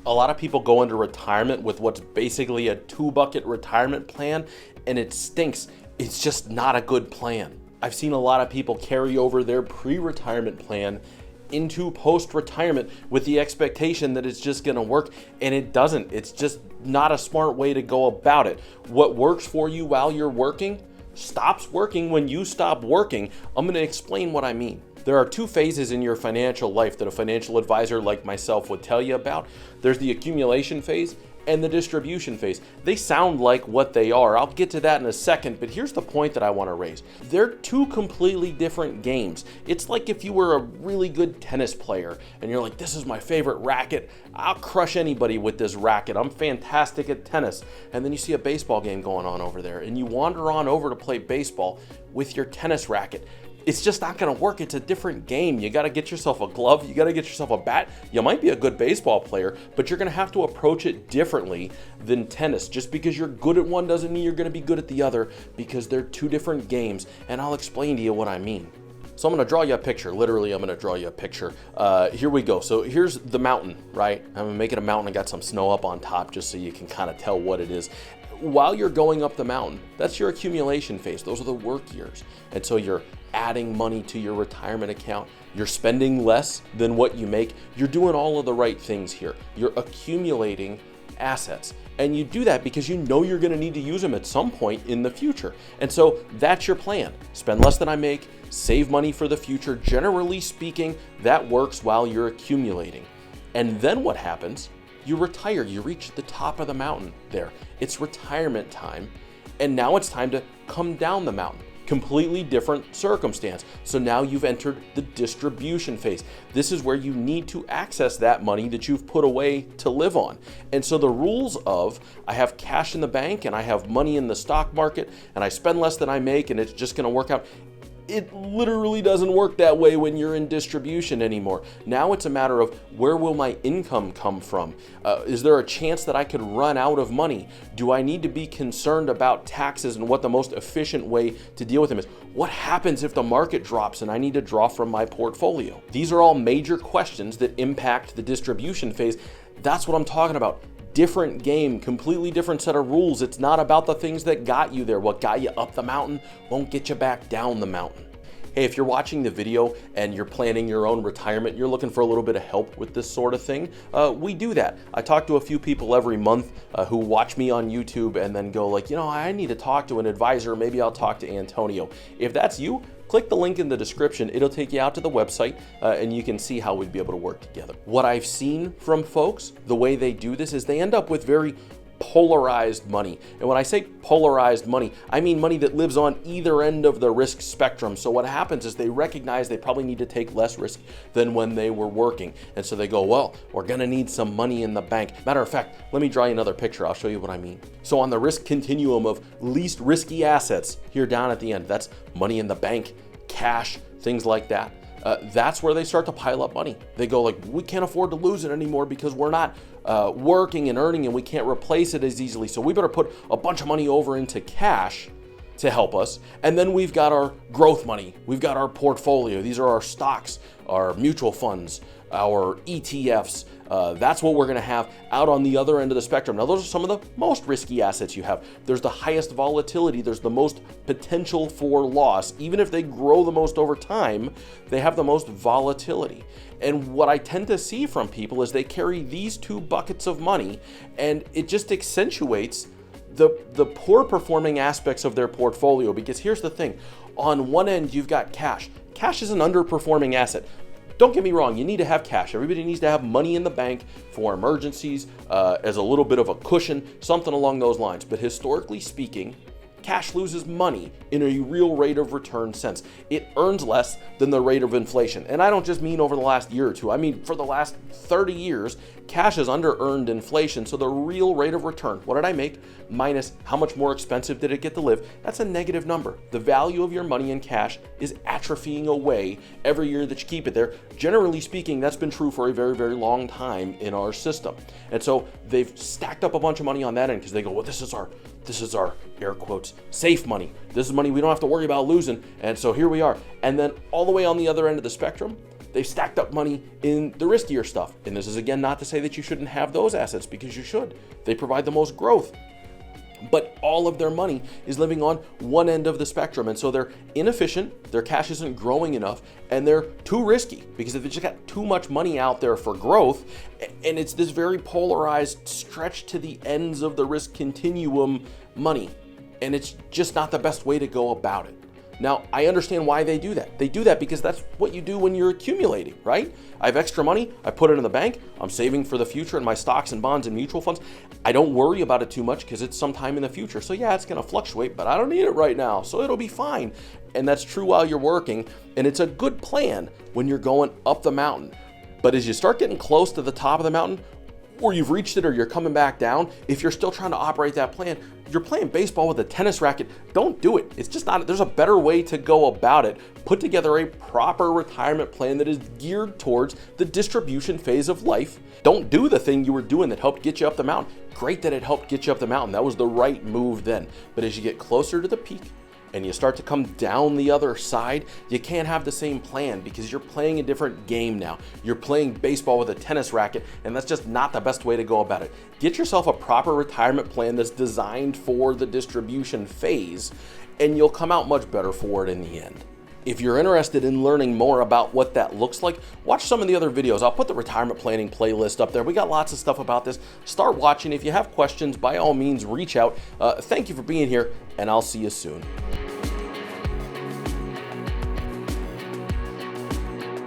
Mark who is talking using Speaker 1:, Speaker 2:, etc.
Speaker 1: A lot of people go into retirement with what's basically a 2-bucket retirement plan, and it stinks. It's just not a good plan. I've seen a lot of people carry over their pre-retirement plan into post-retirement with the expectation that it's just going to work, and it doesn't. It's just not a smart way to go about it. What works for you while you're working stops working when you stop working. I'm going to explain what I mean. There are 2 phases in your financial life that a financial advisor like myself would tell you about. There's the accumulation phase and the distribution phase. They sound like what they are. I'll get to that in a second, but here's the point that I want to raise. They're 2 completely different games. It's like if you were a really good tennis player and you're like, this is my favorite racket. I'll crush anybody with this racket. I'm fantastic at tennis. And then you see a baseball game going on over there and you wander on over to play baseball with your tennis racket. It's just not going to work. It's a different game. You got to get yourself a glove. You got to get yourself a bat. You might be a good baseball player, but you're going to have to approach it differently than tennis. Just because you're good at one doesn't mean you're going to be good at the other, because they're 2 different games. And I'll explain to you what I mean. So I'm going to draw you a picture. Literally, I'm going to draw you a picture. Here we go. So here's the mountain, right? I'm going to make it a mountain. I got some snow up on top just so you can kind of tell what it is. While you're going up the mountain, that's your accumulation phase. Those are the work years. And so you're adding money to your retirement account. You're spending less than what you make. You're doing all of the right things here. You're accumulating assets. And you do that because you know you're going to need to use them at some point in the future. And so that's your plan. Spend less than I make, save money for the future. Generally speaking, that works while you're accumulating. And then what happens? You retire. You reach the top of the mountain there. It's retirement time. And now it's time to come down the mountain. Completely different circumstance. So now you've entered the distribution phase. This is where you need to access that money that you've put away to live on. And so the rules of I have cash in the bank and I have money in the stock market and I spend less than I make and it's just going to work out. It literally doesn't work that way when you're in distribution anymore. Now it's a matter of where will my income come from? Is there a chance that I could run out of money? Do I need to be concerned about taxes and what the most efficient way to deal with them is? What happens if the market drops and I need to draw from my portfolio? These are all major questions that impact the distribution phase. That's what I'm talking about. Different game, completely different set of rules. It's not about the things that got you there. What got you up the mountain won't get you back down the mountain. Hey, if you're watching the video and you're planning your own retirement, you're looking for a little bit of help with this sort of thing, we do that. I talk to a few people every month who watch me on YouTube and then go like, I need to talk to an advisor. Maybe I'll talk to Antonio. If that's you, click the link in the description. It'll take you out to the website and you can see how we'd be able to work together. What I've seen from folks, the way they do this is they end up with very polarized money. And when I say polarized money, I mean money that lives on either end of the risk spectrum. So what happens is they recognize they probably need to take less risk than when they were working. And so they go, well, we're going to need some money in the bank. Matter of fact, let me draw you another picture. I'll show you what I mean. So on the risk continuum of least risky assets, here down at the end, that's money in the bank, cash, things like that. That's where they start to pile up money. They go like, we can't afford to lose it anymore because we're not working and earning and we can't replace it as easily. So we better put a bunch of money over into cash to help us. And then we've got our growth money. We've got our portfolio. These are our stocks, our mutual funds, our ETFs. That's what we're going to have out on the other end of the spectrum. Now, those are some of the most risky assets you have. There's the highest volatility. There's the most potential for loss. Even if they grow the most over time, they have the most volatility. And what I tend to see from people is they carry these 2 buckets of money, and it just accentuates the poor performing aspects of their portfolio. Because here's the thing. On one end, you've got cash. Cash is an underperforming asset. Don't get me wrong, you need to have cash. Everybody needs to have money in the bank for emergencies, as a little bit of a cushion, something along those lines. But historically speaking, cash loses money in a real rate of return sense. It earns less than the rate of inflation. And I don't just mean over the last year or two. I mean, for the last 30 years, cash has under-earned inflation. So the real rate of return, what did I make minus how much more expensive did it get to live? That's a negative number. The value of your money in cash is atrophying away every year that you keep it there. Generally speaking, that's been true for a very, very long time in our system. And so they've stacked up a bunch of money on that end because they go, well, this is our air quotes, safe money. This is money we don't have to worry about losing. And so here we are. And then all the way on the other end of the spectrum, they've stacked up money in the riskier stuff. And this is again not to say that you shouldn't have those assets, because you should. They provide the most growth. But all of their money is living on one end of the spectrum. And so they're inefficient, their cash isn't growing enough, and they're too risky because they've just got too much money out there for growth. And it's this very polarized, stretch to the ends of the risk continuum money. And it's just not the best way to go about it. Now, I understand why they do that. They do that because that's what you do when you're accumulating, right? I have extra money, I put it in the bank, I'm saving for the future in my stocks and bonds and mutual funds. I don't worry about it too much because it's sometime in the future. So yeah, it's gonna fluctuate, but I don't need it right now, so it'll be fine. And that's true while you're working, and it's a good plan when you're going up the mountain. But as you start getting close to the top of the mountain, or you've reached it or you're coming back down, if you're still trying to operate that plan, you're playing baseball with a tennis racket. Don't do it. It's just not, there's a better way to go about it. Put together a proper retirement plan that is geared towards the distribution phase of life. Don't do the thing you were doing that helped get you up the mountain. Great that it helped get you up the mountain. That was the right move then. But as you get closer to the peak, and you start to come down the other side, you can't have the same plan because you're playing a different game now. You're playing baseball with a tennis racket, and that's just not the best way to go about it. Get yourself a proper retirement plan that's designed for the distribution phase, and you'll come out much better for it in the end. If you're interested in learning more about what that looks like, watch some of the other videos. I'll put the retirement planning playlist up there. We got lots of stuff about this. Start watching. If you have questions, by all means, reach out. Thank you for being here, and I'll see you soon.